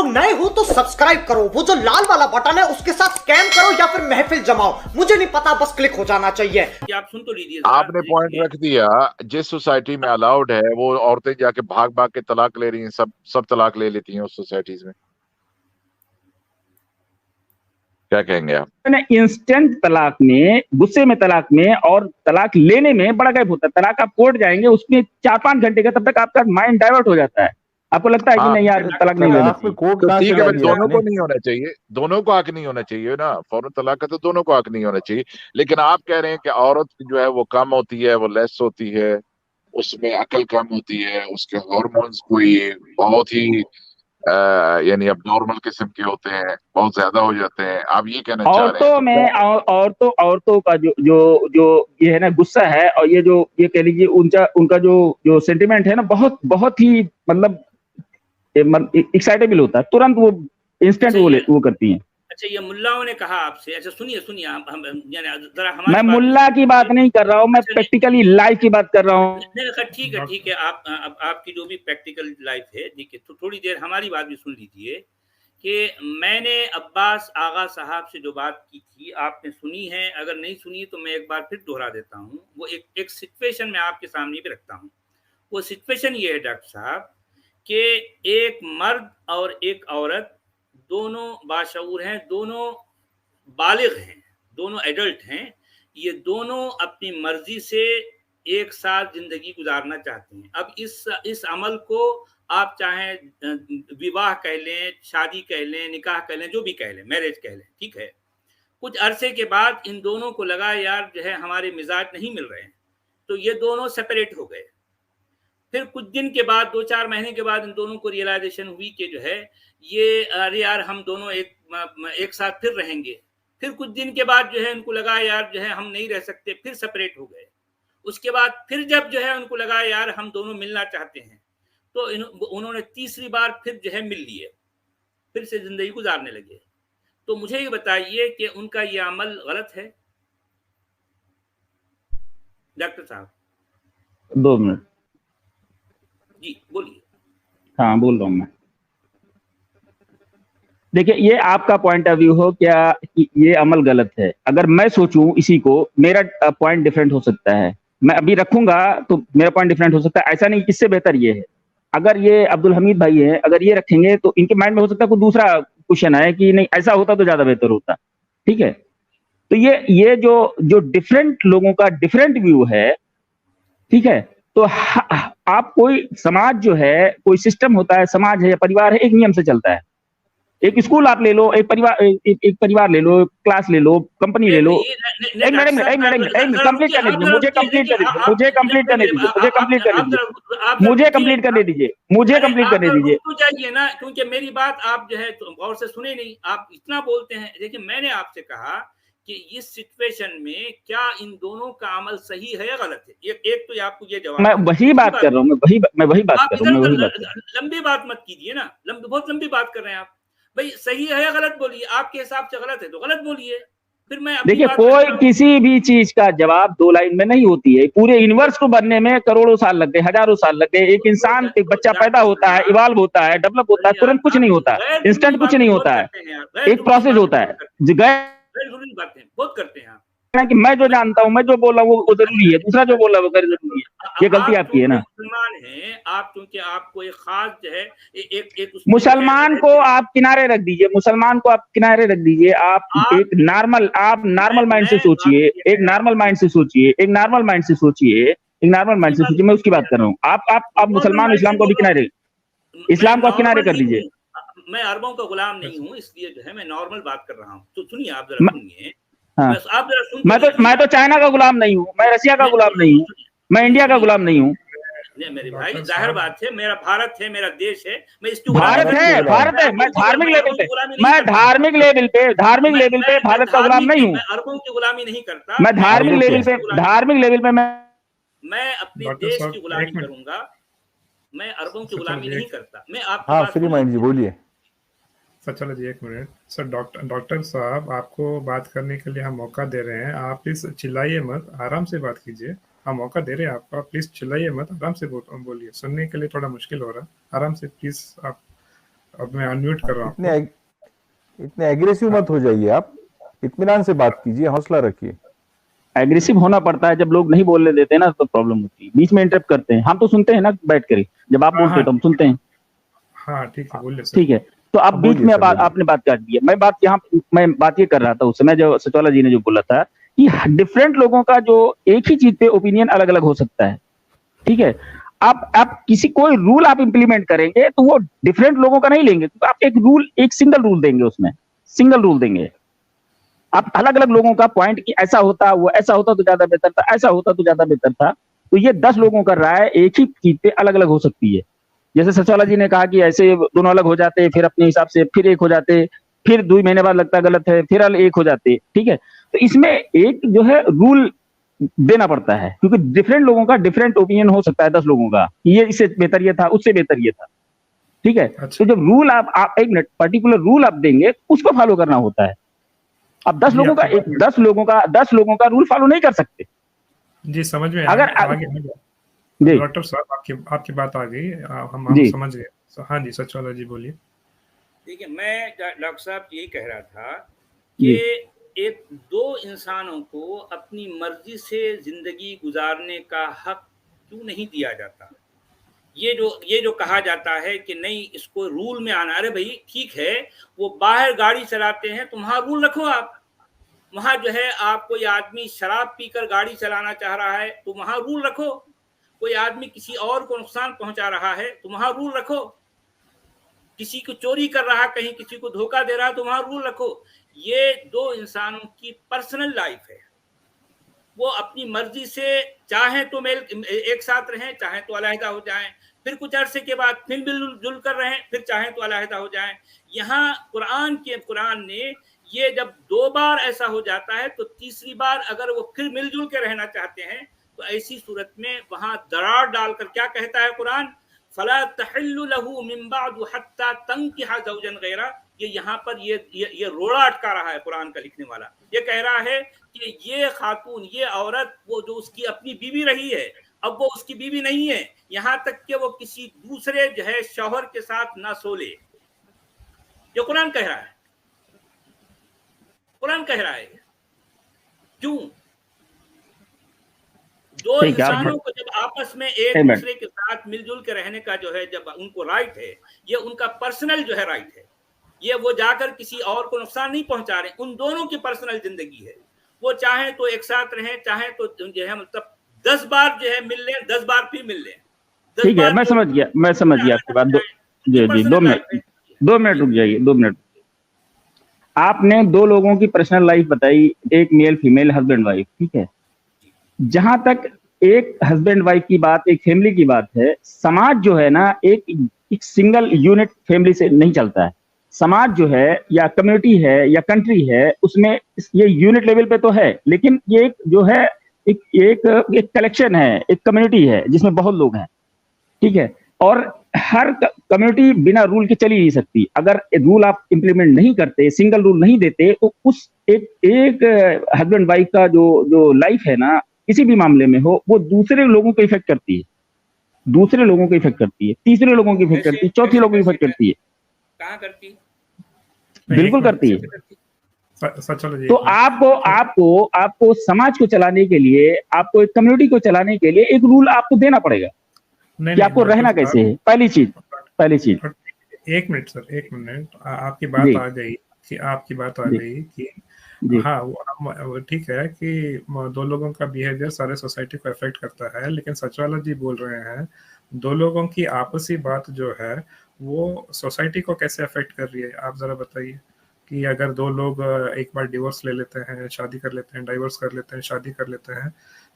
लोग नए हो तो सब्सक्राइब करो, वो जो लाल वाला बटन है उसके साथ स्कैम करो या फिर महफिल जमाओ, मुझे नहीं पता, बस क्लिक हो जाना चाहिए। कि आप सुन तो लीजिए। आपने पॉइंट रख दिया, जिस सोसाइटी में अलाउड है वो औरतें जाके भाग भाग के तलाक ले रही हैं, सब तलाक ले लेती हैं उस सोसाइटीज में। क्या कहेंगे आप? इंस्टेंट तलाक में, गुस्से में तलाक में और तलाक लेने में बड़ा गैप होता है। तलाक आप कोर्ट जाएंगे उसमें 4-5 घंटे का, तब तक आपका माइंड डाइवर्ट हो जाता है, आपको लगता है कि नहीं यार तलाक नहीं लेना चाहिए। तो ठीक है, दोनों को नहीं होना चाहिए, दोनों को हक नहीं होना चाहिए ना, फौरन तलाक का तो दोनों को हक नहीं होना चाहिए। लेकिन आप कह रहे हैं कि औरत जो है वो कम होती है, वो लेस होती है, उसमें अकल कम होती है, उसके हार्मोन्स कोई बहुत ही यानी अब नॉर्मल किस्म के होते हैं, बहुत ज्यादा हो जाते हैं, आप ये कहना चाह रहे हैं? औरतों में औरतों का जो जो जो ये है ना गुस्सा है, और ये जो ये कह लीजिए उनका जो सेंटिमेंट है ना, बहुत बहुत ही मतलब एक्साइटेबल होता है, तुरंत वो इंस्टेंट वो करती हैं। अच्छा, ये मुल्लाओं ने कहा आपसे, अच्छा सुनिए हम जरा मैं मुल्ला की बात नहीं कर रहा हूँ, मैं प्रैक्टिकली लाइफ की बात कर रहा हूँ। ठीक है, आपकी जो भी प्रैक्टिकल लाइफ है, ठीक है, तो थोड़ी देर हमारी बात भी सुन लीजिए कि मैंने अब्बास आगा साहब से जो बात की थी आपने सुनी है, अगर नहीं सुनी तो मैं एक बार फिर दोहरा देता हूँ। वो एक सिचुएशन में आपके सामने भी रखता हूँ। वो सिचुएशन ये है डॉक्टर साहब कि एक मर्द और एक औरत दोनों बाशऊर हैं, दोनों बालिग हैं, दोनों एडल्ट हैं, ये दोनों अपनी मर्जी से एक साथ जिंदगी गुजारना चाहते हैं। अब इस अमल को आप चाहें विवाह कह लें, शादी कह लें, निकाह कह लें, जो भी कह लें, मैरिज कह लें, ठीक है। कुछ अरसे के बाद इन दोनों को लगा यार जो है हमारे मिजाज नहीं मिल रहे हैं, तो ये दोनों सेपरेट हो गए। फिर कुछ दिन के बाद, 2-4 महीने के बाद इन दोनों को रियलाइजेशन हुई कि जो है ये अरे यार हम दोनों एक साथ फिर रहेंगे। फिर कुछ दिन के बाद जो है उनको लगा यार जो है हम नहीं रह सकते, फिर सेपरेट हो गए। उसके बाद फिर जब जो है उनको लगा यार हम दोनों मिलना चाहते हैं, तो उन्होंने तीसरी बार फिर जो है मिल लिए, फिर से जिंदगी गुजारने लगे। तो मुझे ये बताइए कि उनका ये अमल गलत है डॉक्टर साहब? 2 मिनट जी बोलिए। हाँ बोल रहा हूँ मैं। देखिए, ये आपका पॉइंट ऑफ व्यू हो क्या कि ये अमल गलत है। अगर मैं सोचूं इसी को, मेरा पॉइंट डिफरेंट हो सकता है। मैं अभी रखूंगा तो मेरा पॉइंट डिफरेंट हो सकता है, ऐसा नहीं, इससे बेहतर ये है। अगर ये अब्दुल हमीद भाई है, अगर ये रखेंगे तो इनके माइंड में हो सकता है कोई दूसरा क्वेश्चन है कि नहीं ऐसा होता तो ज्यादा बेहतर होता। ठीक है, तो ये जो डिफरेंट लोगों का डिफरेंट व्यू है, ठीक है, तो आप कोई समाज जो है, कोई सिस्टम होता है, समाज है या परिवार है, एक नियम से चलता है। एक स्कूल आप ले लो, एक परिवार ले लो, क्लास ले लो, कंपनी ले लो। एक मिनट कंप्लीट करने दीजिए, मुझे कंप्लीट करने दीजिए। तो चाहिए ना, क्योंकि मेरी बात आप जो है गौर से सुने नहीं, आप इतना बोलते हैं। देखिए, मैंने आपसे कहा कि इस सिचुएशन में क्या इन दोनों का अमल सही है या गलत है? एक तो आपको ये जवाब, मैं वही बात कर रहा हूँ, मैं वही बात कर रहा हूँ। लंबी बात मत कीजिए ना, बहुत लंबी बात कर रहे हैं आप। भाई सही है या गलत बोलिए, आपके हिसाब से गलत है तो गलत बोलिए। फिर मैं देखिए, कोई किसी भी चीज का जवाब 2 लाइन में नहीं होती है। पूरे यूनिवर्स को बनने में करोड़ों साल लग गए, हजारों साल लग गए। एक इंसान, एक बच्चा पैदा होता है, इवॉल्व होता है, डेवलप होता है, तुरंत कुछ नहीं होता है, इंस्टेंट कुछ नहीं होता है, एक प्रोसेस होता है। जरूरी बातें बहुत करते हैं आप कि मैं जो जानता हूँ, मैं जो बोल रहा हूँ वो जरूरी है, दूसरा जो बोल रहा है वो गैर जरूरी है। ये गलती आपकी है ना। मुसलमान हैं आप, क्योंकि आपको एक खास जो है एक मुसलमान को आप किनारे रख दीजिए, मुसलमान को आप किनारे रख दीजिए। आप एक नॉर्मल माइंड से सोचिए, एक नॉर्मल माइंड से सोचिए, मैं उसकी बात कर रहा हूँ। आप मुसलमान, इस्लाम को भी किनारे, इस्लाम को आप किनारे कर दीजिए। मैं अरबों का गुलाम नहीं हूँ, इसलिए जो है मैं नॉर्मल बात कर रहा हूँ। तो सुनिए, आप जरा सुनिए। हाँ, मैं तो चाइना का गुलाम नहीं हूँ, मैं रशिया का गुलाम नहीं हूँ, मैं इंडिया का गुलाम नहीं हूँ। मेरे भाई, जाहिर बात है, मेरा भारत है, मेरा देश है, मैं इसकी भारत है। मैं धार्मिक लेवल पे भारत का गुलाम नहीं हूँ। अरबों की गुलामी नहीं करता। मैं धार्मिक लेवल पे मैं अपने देश की गुलामी करूंगा, मैं अरबों की गुलामी नहीं करता। मैं आपको हाँ, फ्री माइंड जी बोलिए। सर चलो जी, 1 मिनट। सर डॉक्टर साहब, आपको बात करने के लिए हम मौका दे रहे हैं। आप प्लीज चिल्लाइए मत, आराम से बात कीजिए। हम मौका दे रहे हैं आपको, प्लीज चिल्लाइए मत, आराम से बोलिए। सुनने के लिए थोड़ा मुश्किल हो रहा है, आराम से प्लीज आप अब मैं अनम्यूट कर रहा हूँ इतने इतने एग्रेसिव मत हो जाइए आप, इत्मीनान से बात कीजिए, हौसला रखिए। एग्रेसिव होना पड़ता है, जब लोग नहीं बोलने देते ना तो प्रॉब्लम होती है, बीच में इंटरप्ट करते हैं। हम तो सुनते हैं ना बैठ कर, जब आप हाँ बोलते हाँ हैं तो हम सुनते हैं। हाँ ठीक है, बोलिए सर। ठीक है, तो अब अब बीच बोलिए में सर, बोलिए। आपने बात काट दिया। मैं बात ये कर रहा था उस समय, जो सचोला जी ने जो बोला था कि डिफरेंट लोगों का जो एक ही चीज पे ओपिनियन अलग अलग हो सकता है। ठीक है, आप किसी कोई रूल आप इंप्लीमेंट करेंगे तो वो डिफरेंट लोगों का नहीं लेंगे, तो आप एक सिंगल रूल देंगे, उसमें सिंगल रूल देंगे। आप अलग अलग लोगों का पॉइंट कि ऐसा होता, वो ऐसा होता तो ज्यादा बेहतर था, ऐसा होता तो ज्यादा बेहतर था, तो ये 10 लोगों का राय एक ही चीज पे अलग अलग हो सकती है। जैसे सचवाला जी ने कहा कि ऐसे दोनों अलग हो जाते, फिर अपने हिसाब से फिर एक हो जाते, फिर 2 महीने बाद लगता गलत है, फिर एक हो जाते। ठीक है, तो इसमें एक जो है रूल देना पड़ता है, क्योंकि डिफरेंट लोगों का डिफरेंट ओपिनियन हो सकता है, 10 लोगों का, ये इससे बेहतर ये था, उससे बेहतर ये था। ठीक है, अच्छा तो जब रूल आप एक मिनट पर्टिकुलर रूल आप देंगे, उसको फॉलो करना होता है। अब 10 जी, लोगों का आपकी एक बात 10 लोगों का रूल फॉलो नहीं कर सकते। जी समझ में अगर आगे जी डॉक्टर साहब, आपकी बात आ गई, हम जी समझ गए। हाँ जी, सचवाला जी बोलिए। देखिए, मैं डॉक्टर साहब यही कह रहा था जी कि एक दो इंसानों को अपनी मर्जी से जिंदगी गुजारने का हक क्यों नहीं दिया जाता? ये जो कहा जाता है कि नहीं, इसको रूल में आना, अरे भाई ठीक है, वो बाहर गाड़ी चलाते हैं तो वहां रूल रखो आप। वहां जो है, आप कोई आदमी शराब पीकर गाड़ी चलाना चाह रहा है तो वहां रूल रखो। कोई आदमी किसी और को नुकसान पहुंचा रहा है तो वहां रूल रखो। किसी को चोरी कर रहा है, कहीं किसी को धोखा दे रहा है तो वहां रूल रखो। ये दो इंसानों की पर्सनल लाइफ है, वो अपनी मर्जी से चाहे तो मेल एक साथ रहें, चाहे तो अलहदा हो जाएं, फिर कुछ अरसे के बाद फिर मिलजुल कर रहें, फिर चाहे तो अलहदा हो जाएं। यहाँ कुरान ने ये जब 2 बार ऐसा हो जाता है तो तीसरी बार अगर वो फिर मिलजुल के रहना चाहते हैं तो ऐसी सूरत में वहां दरार डालकर क्या कहता है कुरान, फला तहिल्लु लहू मिन बादु हत्ता तंकिहा ज़ौजन गैरा। ये यहाँ पर ये रोड़ा अटका रहा है कुरान का लिखने वाला। ये कह रहा है कि ये खातून, ये औरत, वो जो उसकी अपनी बीवी रही है, अब वो उसकी बीवी नहीं है, यहाँ तक कि वो किसी दूसरे जो है शौहर के साथ ना सो ले। ये कुरान कह रहा है, कुरान कह रहा है। क्यों? दो ठीक है, इंसानों को जब आपस में एक एक मिनट। दूसरे के साथ मिलजुल के रहने का जो है, जब उनको राइट है, ये उनका पर्सनल जो है राइट है, ये वो जाकर किसी और को नुकसान नहीं पहुंचा रहे, उन दोनों की पर्सनल जिंदगी है। वो चाहे तो एक साथ रहें, चाहे तो जो है मतलब 10 बार जो है मिल लें, 10 बार फिर मिल लें, 10 ठीक है, बार मैं समझ गया आपकी बात। जी 2 मिनट, 2 मिनट रुक जाइए, 2 मिनट। आपने 2 लोगों की पर्सनल लाइफ बताई, एक मेल फीमेल हस्बैंड वाइफ, ठीक है। जहां तक एक हस्बैंड वाइफ की बात, एक फैमिली की बात है, समाज जो है ना, एक सिंगल यूनिट फैमिली से नहीं चलता है। समाज जो है या कम्युनिटी है या कंट्री है, उसमें ये यूनिट लेवल पे तो है, लेकिन ये एक जो है एक कलेक्शन है, एक कम्युनिटी है जिसमें बहुत लोग हैं। ठीक है, और हर कम्युनिटी बिना रूल के चल ही नहीं सकती। अगर रूल आप इंप्लीमेंट नहीं करते, सिंगल रूल नहीं देते, तो उस एक हस्बैंड वाइफ का जो लाइफ है ना, किसी भी मामले में हो, वो दूसरे लोगों को इफेक्ट करती है, दूसरे लोगों को इफेक्ट करती है, तीसरे लोगों को इफेक्ट करती है, चौथे लोगों को इफेक्ट करती है। कहाँ करती? बिल्कुल करती है। चलो जी, तो आपको समाज को चलाने के लिए, आपको एक कम्युनिटी को चलाने के लिए एक रूल आपको देना पड़ेगा कि आपको रहना कैसे है। पहली चीज एक मिनट सर, एक मिनट। आपकी बात आ गई कि हाँ, वो ठीक है कि 2 लोगों का बिहेवियर सारे सोसाइटी को अफेक्ट करता है, लेकिन सचवाला जी बोल रहे हैं 2 लोगों की आपसी बात जो है वो सोसाइटी को कैसे अफेक्ट कर रही है, आप जरा बताइए। कि अगर 2 लोग एक बार डिवोर्स ले लेते हैं, शादी कर लेते हैं, डाइवोर्स कर लेते हैं, शादी कर लेते हैं,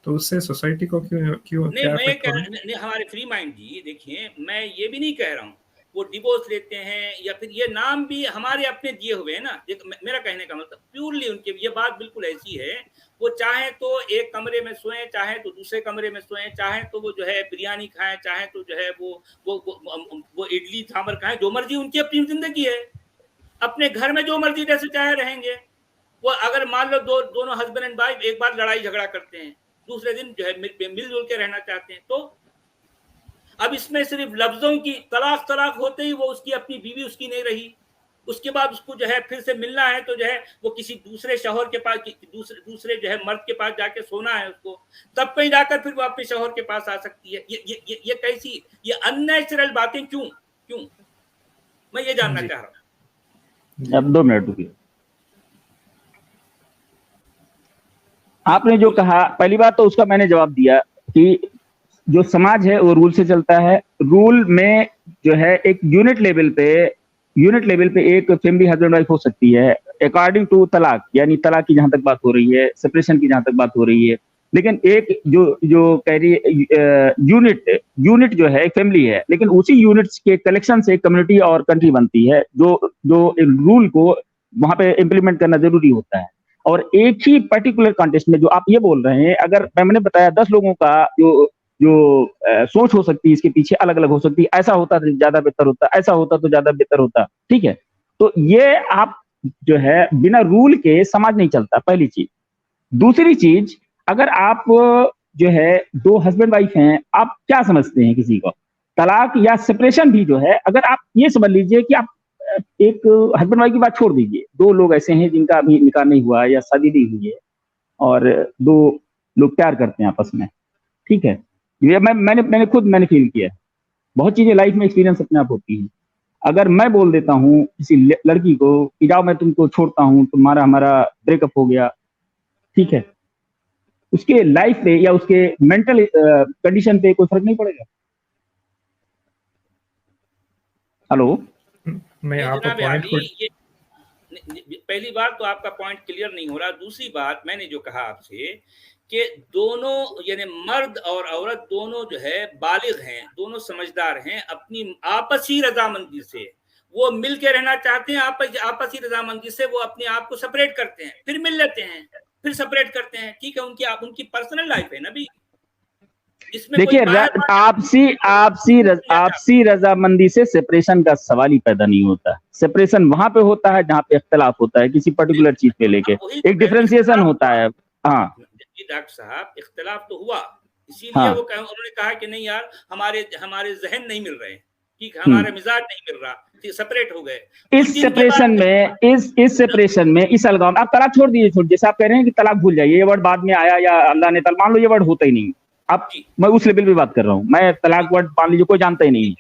तो उससे सोसाइटी को क्यों नहीं, हमारे फ्री माइंड जी, देखिए, मैं ये भी नहीं कह रहा हूँ वो डिवोर्स लेते हैं, या फिर ये नाम भी हमारे अपने दिए हुए हैं ना। मेरा कहने का मतलब प्योरली उनके, ये बात बिल्कुल ऐसी है, वो चाहे तो एक कमरे में सोएं, चाहे तो दूसरे कमरे में सोएं, चाहे तो वो जो है बिरयानी खाएं, चाहे तो जो है वो इडली सांभर खाएं, जो मर्जी, उनकी अपनी जिंदगी है, अपने घर में जो मर्जी जैसे चाहे रहेंगे। वो अगर मान लो दोनों हस्बैंड एंड वाइफ एक बार लड़ाई झगड़ा करते हैं, दूसरे दिन जो है मिलजुल के रहना चाहते हैं, तो अब इसमें सिर्फ लफ्जों की तलाक तलाक होते ही वो उसकी अपनी बीवी उसकी नहीं रही, उसके बाद उसको जो है फिर से मिलना है तो जो है वो किसी दूसरे शौहर के पास, दूसरे जो है मर्द के पास जाके सोना है उसको, तब कहीं जाकर फिर वो अपने शौहर के पास आ सकती है। ये कैसी, ये अननेचुरल बातें क्यों क्यों, मैं ये जानना चाह रहा हूँ। अब 2 मिनट रुकिए। आपने जो कहा, पहली बात तो उसका मैंने जवाब दिया कि जो समाज है वो रूल से चलता है। रूल में जो है एक यूनिट लेवल पे एक फैमिली हस्बैंड वाइफ हो सकती है अकॉर्डिंग टू तलाक, यानी तलाक की जहां तक बात हो रही है, सेपरेशन की जहां तक बात हो रही है। लेकिन एक जो कह रही है यूनिट जो है एक फैमिली है, लेकिन उसी यूनिट्स के कलेक्शन से कम्युनिटी और कंट्री बनती है, जो रूल को वहां पे इम्प्लीमेंट करना जरूरी होता है। और एक ही पर्टिकुलर कॉन्टेक्स्ट में जो आप ये बोल रहे हैं, अगर मैंने बताया 10 लोगों का जो सोच हो सकती है इसके पीछे अलग अलग हो सकती है, ऐसा होता तो ज्यादा बेहतर होता, ऐसा होता तो ज्यादा बेहतर होता, ठीक है। तो ये आप जो है बिना रूल के समाज नहीं चलता, पहली चीज। दूसरी चीज, अगर आप जो है 2 हस्बैंड वाइफ हैं, आप क्या समझते हैं किसी को तलाक या सेपरेशन भी जो है, अगर आप ये समझ लीजिए कि आप एक हस्बैंड वाइफ की बात छोड़ दीजिए, 2 लोग ऐसे हैं जिनका अभी निकाह नहीं हुआ या शादी नहीं हुई है और 2 लोग प्यार करते हैं आपस में, ठीक है। ये मैंने खुद फील किया है। बहुत चीजें लाइफ में एक्सपीरियंस अपने आप होती हैं। अगर मैं बोल देता हूँ किसी लड़की को कि जाओ मैं तुमको छोड़ता हूँ, तुम्हारा हमारा ब्रेकअप हो गया, ठीक है, उसके लाइफ पे या उसके मेंटल कंडीशन पे कोई फर्क नहीं पड़ेगा। हेलो, मैं आपका पॉइंट को, पहली बात तो आपका पॉइंट क्लियर नहीं हो रहा। दूसरी बात, मैंने जो कहा आपसे कि दोनों यानी मर्द और औरत दोनों जो है बालिग हैं, दोनों समझदार हैं, अपनी आपसी रजामंदी से वो मिल के रहना चाहते हैं, आपसी रजामंदी से वो अपने आप को सेपरेट करते हैं, फिर मिल लेते हैं, फिर सेपरेट करते हैं, ठीक है, उनकी पर्सनल लाइफ है ना भी। देखिए, आपसी रजामंदी से सेपरेशन का सवाल ही पैदा नहीं होता। सेपरेशन वहां पे होता है जहां पे इख्तलाफ होता है किसी पर्टिकुलर चीज पे लेके, एक डिफरेंशिएशन होता है। हाँ डॉक्टर साहब, इख्तलाफ तो हुआ, इसीलिए वो उन्होंने कहा कि नहीं यार हमारे जहन नहीं मिल रहे हैं, ठीक, हमारा मिजाज नहीं मिल रहा, सेपरेट हो गए। इस सेपरेशन में इस अलगाव, आप तलाक छोड़ दीजिए, जैसे आप कह रहे हैं कि तलाक भूल जाइए, ये वर्ड बाद में आया या अल्लाह ने मान लो ये वर्ड होता ही नहीं। अब मैं उस लेवल पे बात कर रहा हूँ, मैं तलाक वर्ड मान लीजिए कोई जानता ही नहीं।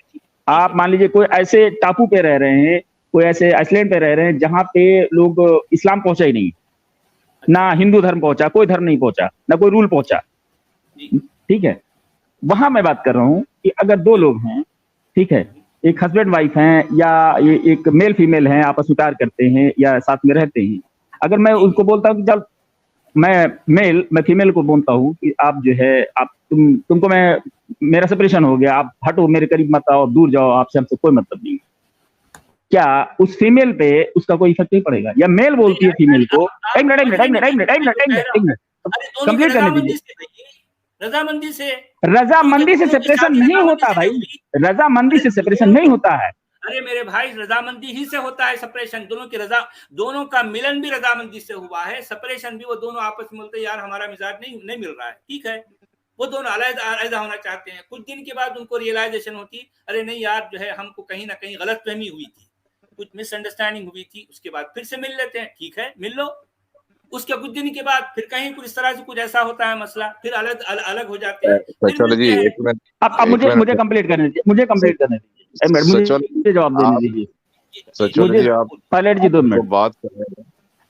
आप मान लीजिए कोई ऐसे टापू पे रह रहे हैं, कोई ऐसे आइसलैंड पे रह रहे हैं जहां पे लोग इस्लाम पहुंचा ही नहीं, ना हिंदू धर्म पहुंचा, कोई धर्म नहीं पहुंचा, ना कोई रूल पहुंचा, ठीक है। वहां मैं बात कर रहा हूं कि अगर 2 लोग हैं, ठीक है, एक हस्बैंड वाइफ हैं या ये एक मेल फीमेल हैं, आपस में प्यार करते हैं या साथ में रहते हैं, अगर मैं उनको बोलता हूँ कि जब मैं फीमेल को बोलता हूँ कि आप जो है तुमको मेरा सेपरेशन हो गया, आप हटो, मेरे करीब मत आओ, दूर जाओ, आपसे हमसे कोई मतलब नहीं, क्या उस फीमेल पे उसका कोई इफेक्ट नहीं पड़ेगा? या मेल बोलती है फीमेल को, एक मिनट कंप्लीट करने दीजिए। रजामंदी से सेपरेशन नहीं होता भाई, रजामंदी से सेपरेशन नहीं होता है। अरे मेरे भाई, रजामंदी ही से होता है सेपरेशन, दोनों का मिलन भी रजामंदी से हुआ है, सेपरेशन भी वो दोनों आपस में बोलते यार हमारा मिजाज नहीं मिल रहा है, ठीक है, वो दोनों अलग होना चाहते हैं। कुछ दिन के बाद उनको रियलाइजेशन होती, अरे नहीं यार जो है हमको कहीं ना कहीं गलतफहमी हुई थी, कुछ मिसअंडरस्टैंडिंग हुई थी, उसके बाद फिर से मिल लेते हैं, ठीक है, मिल लो। उसके कुछ दिन के बाद फिर कहीं कुछ इस तरह से कुछ ऐसा होता है मसला, फिर अलग हो जाते हैं। चलो जी, एक मिनट, अब मुझे कंप्लीट करने दीजिए, मुझे जवाब देने दीजिए। सचोल जी, आप पायलट जी 2 मिनट बात कर रहे हैं,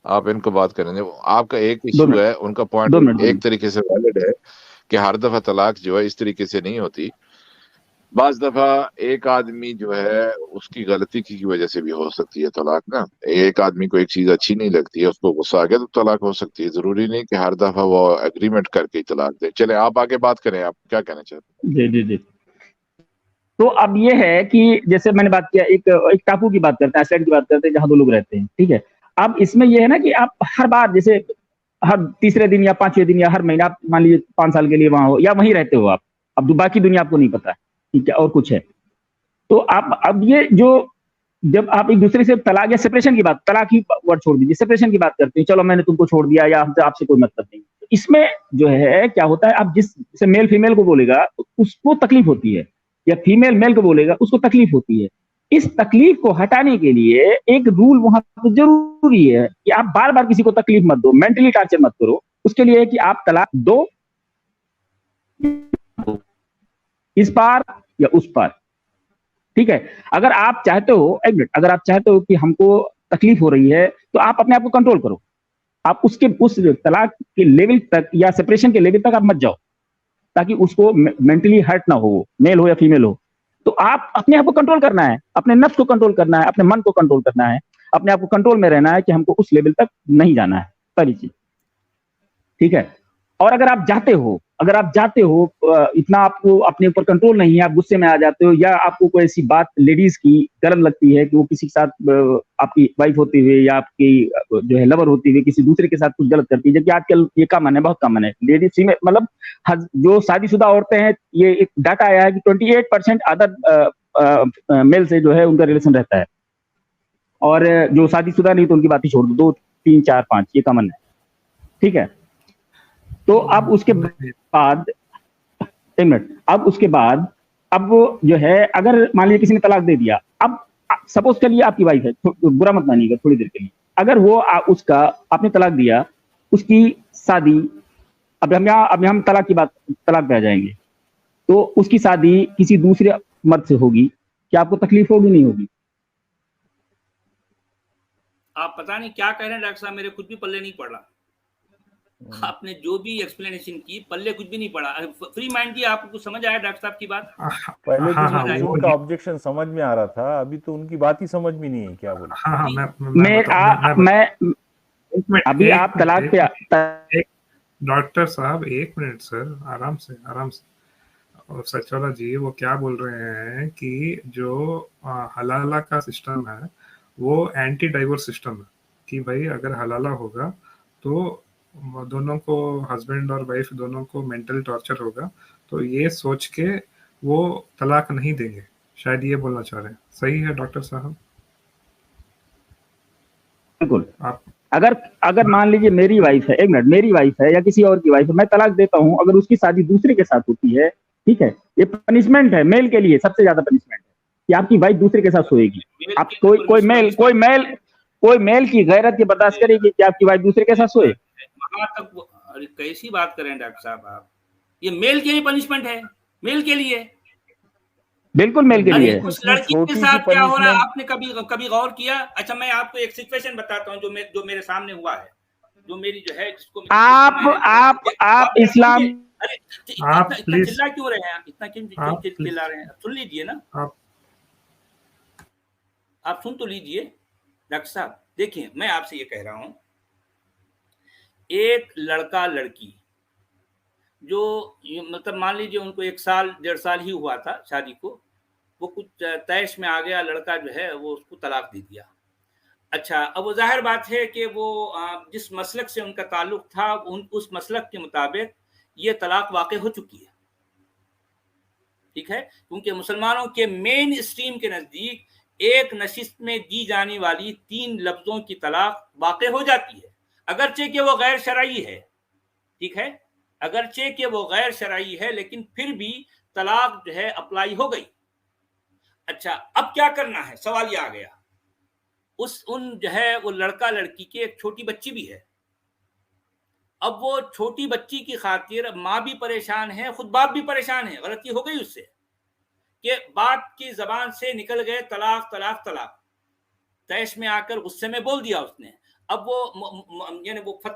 आप इनको बात करेंगे। आपका एक इशू है, उनका पॉइंट एक तरीके से वैलिड है कि हर दफा तलाक जो है इस तरीके से नहीं होती। बाज दफा एक आदमी जो है उसकी गलती की वजह से भी हो सकती है तलाक ना। एक आदमी को एक चीज अच्छी नहीं लगती है, उसको गुस्सा आ गया तो तलाक हो सकती है, जरूरी नहीं कि हर दफा वो एग्रीमेंट करके ही तलाक दे। चले आप आगे बात करें, आप क्या कहना चाहते हैं? जी। तो अब ये है कि जैसे मैंने बात किया, एक टापू की बात करते हैं, आइसलैंड की बात करते हैं जहां 2 लोग रहते हैं, ठीक है। अब इसमें ये है ना कि आप हर बार जैसे हर तीसरे दिन या 5वें दिन या हर महीना, आप मान लीजिए 5 साल के लिए वहां हो या वहीं रहते हो आप, अब बाकी दुनिया आपको नहीं पता ठीक है और कुछ है, तो आप अब ये जो जब आप एक दूसरे से तलाक या सेपरेशन की बात, तलाक ही वर्ड छोड़ दीजिए, सेपरेशन की बात करते हैं, चलो मैंने तुमको छोड़ दिया या हमसे आपसे कोई मतलब नहीं, इसमें जो है क्या होता है, आप जिस मेल फीमेल को बोलेगा तो उसको तकलीफ होती है, या फीमेल मेल को बोलेगा, उसको तकलीफ होती है। इस तकलीफ को हटाने के लिए एक रूल वहां पर जरूरी है कि आप बार बार किसी को तकलीफ मत दो, मेंटली टॉर्चर मत करो। उसके लिए है कि आप तलाक दो, इस पार या उस पार, ठीक है। अगर आप चाहते हो, एक मिनट, अगर आप चाहते हो कि हमको तकलीफ हो रही है तो आप अपने आप को कंट्रोल करो, आप उसके उस तलाक के लेवल तक या सेपरेशन के लेवल तक आप मत जाओ, ताकि उसको मेंटली हर्ट ना हो, मेल हो या फीमेल हो। तो आप अपने आप को कंट्रोल करना है, अपने नफ्स को कंट्रोल करना है, अपने मन को कंट्रोल करना है, अपने आप को कंट्रोल में रहना है कि हमको उस लेवल तक नहीं जाना है, पहली चीज, ठीक है। और अगर आप जाते हो इतना आपको अपने ऊपर कंट्रोल नहीं है, आप गुस्से में आ जाते हो, या आपको कोई ऐसी बात लेडीज की गलत लगती है कि वो किसी के साथ, आपकी वाइफ होते हुए या आपकी जो है लवर होती हुए किसी दूसरे के साथ कुछ गलत करती है, जबकि आजकल ये कॉमन है, बहुत कॉमन है। लेडीज में मतलब जो शादीशुदा औरतें हैं, ये एक डाटा आया है कि 28% अदर मेल से जो है उनका रिलेशन रहता है, और जो शादीशुदा नहीं तो उनकी बात ही छोड़ दो, 2, 3, 4, 5, ये कॉमन है, ठीक है। तो अब उसके बाद, एक मिनट, अब उसके बाद, अब वो जो है, अगर मान लीजिए किसी ने तलाक दे दिया, अब सपोज करिए आपकी वाइफ है, बुरा मत मानिएगा थोड़ी देर के लिए, अगर वो उसका आपने तलाक दिया, उसकी शादी, अब हम तलाक पे आ जाएंगे, तो उसकी शादी किसी दूसरे मर्द से होगी, क्या आपको तकलीफ होगी, नहीं होगी? आप पता नहीं क्या कह रहे हैं डॉक्टर साहब, मेरे कुछ भी पल्ले नहीं पड़ रहा। आपने जो भी एक्सप्लेनेशन की, पल्ले कुछ भी नहीं पड़ा। फ्री माइंड की आपको समझ आया डॉक्टर साहब की बात? पहले तो उनका ऑब्जेक्शन समझ में आ रहा था, अभी तो उनकी बात ही समझ में नहीं है, क्या बोले? अभी आप तलाक पे, डॉक्टर साहब एक मिनट सर, आराम से। और सचवाला जी वो क्या बोल रहे हैं कि जो हलाला का सिस्टम है वो एंटी डाइवोर्स सिस्टम है, कि भाई अगर हलाला होगा तो दोनों को, हस्बैंड और वाइफ दोनों को मेंटल टॉर्चर होगा, तो ये सोच के वो तलाक नहीं देंगे, शायद ये बोलना चाह रहे हैं। सही है डॉक्टर साहब? बिल्कुल। आप अगर मान लीजिए मेरी वाइफ है, एक मिनट, मेरी वाइफ है या किसी और की वाइफ है, मैं तलाक देता हूं, अगर उसकी शादी दूसरे के साथ होती है, ठीक है, ये पनिशमेंट है मेल के लिए, सबसे ज्यादा पनिशमेंट है कि आपकी वाइफ दूसरे के साथ सोएगी। आप कोई मेल की गैरत ये बर्दाश्त करेगी कि आपकी वाइफ दूसरे के साथ सोए? वहां तक अरे कैसी बात करें डॉक्टर साहब आप, ये मेल के लिए पनिशमेंट है, मेल के लिए, बिल्कुल मेल के लिए। उस लड़की के साथ क्या हो रहा है आपने कभी गौर किया? अच्छा मैं आपको एक सिचुएशन बताता हूँ जो मेरे सामने हुआ है, जो मेरी जो है, जिसको आप इस्लाम, अरे इतना चिल्ला क्यों रहे हैं, इतना क्यों चिल्ला रहे हैं? सुन लीजिए ना, आप सुन तो लीजिए डॉक्टर साहब। देखिए मैं आपसे ये कह रहा हूं, एक लड़का लड़की जो मतलब मान लीजिए उनको 1 साल 1.5 साल ही हुआ था शादी को, वो कुछ तैश में आ गया, लड़का जो है वो उसको तलाक दे दिया। अच्छा, अब वो जाहिर बात है कि वो जिस मसलक से उनका ताल्लुक था, उस मसलक के मुताबिक ये तलाक वाक़ई हो चुकी है, ठीक है, क्योंकि मुसलमानों के मेन स्ट्रीम के नजदीक एक नशिस्त में दी जाने वाली 3 लफ्जों की तलाक वाक़ई हो जाती है, अगरचे कि वो गैर शरई है, ठीक है, अगरचे कि वो गैर शरई है, लेकिन फिर भी तलाक जो है अप्लाई हो गई। अच्छा, अब क्या करना है, सवाल ये आ गया। उन जो है वो लड़का लड़की की एक छोटी बच्ची भी है। अब वो छोटी बच्ची की खातिर माँ भी परेशान है, खुद बाप भी परेशान है। गलती हो गई उससे कि बाप की जबान से निकल गए तलाक तलाक तलाक, तैश में आकर गुस्से में बोल दिया उसने। अब वो यानी वो फतवा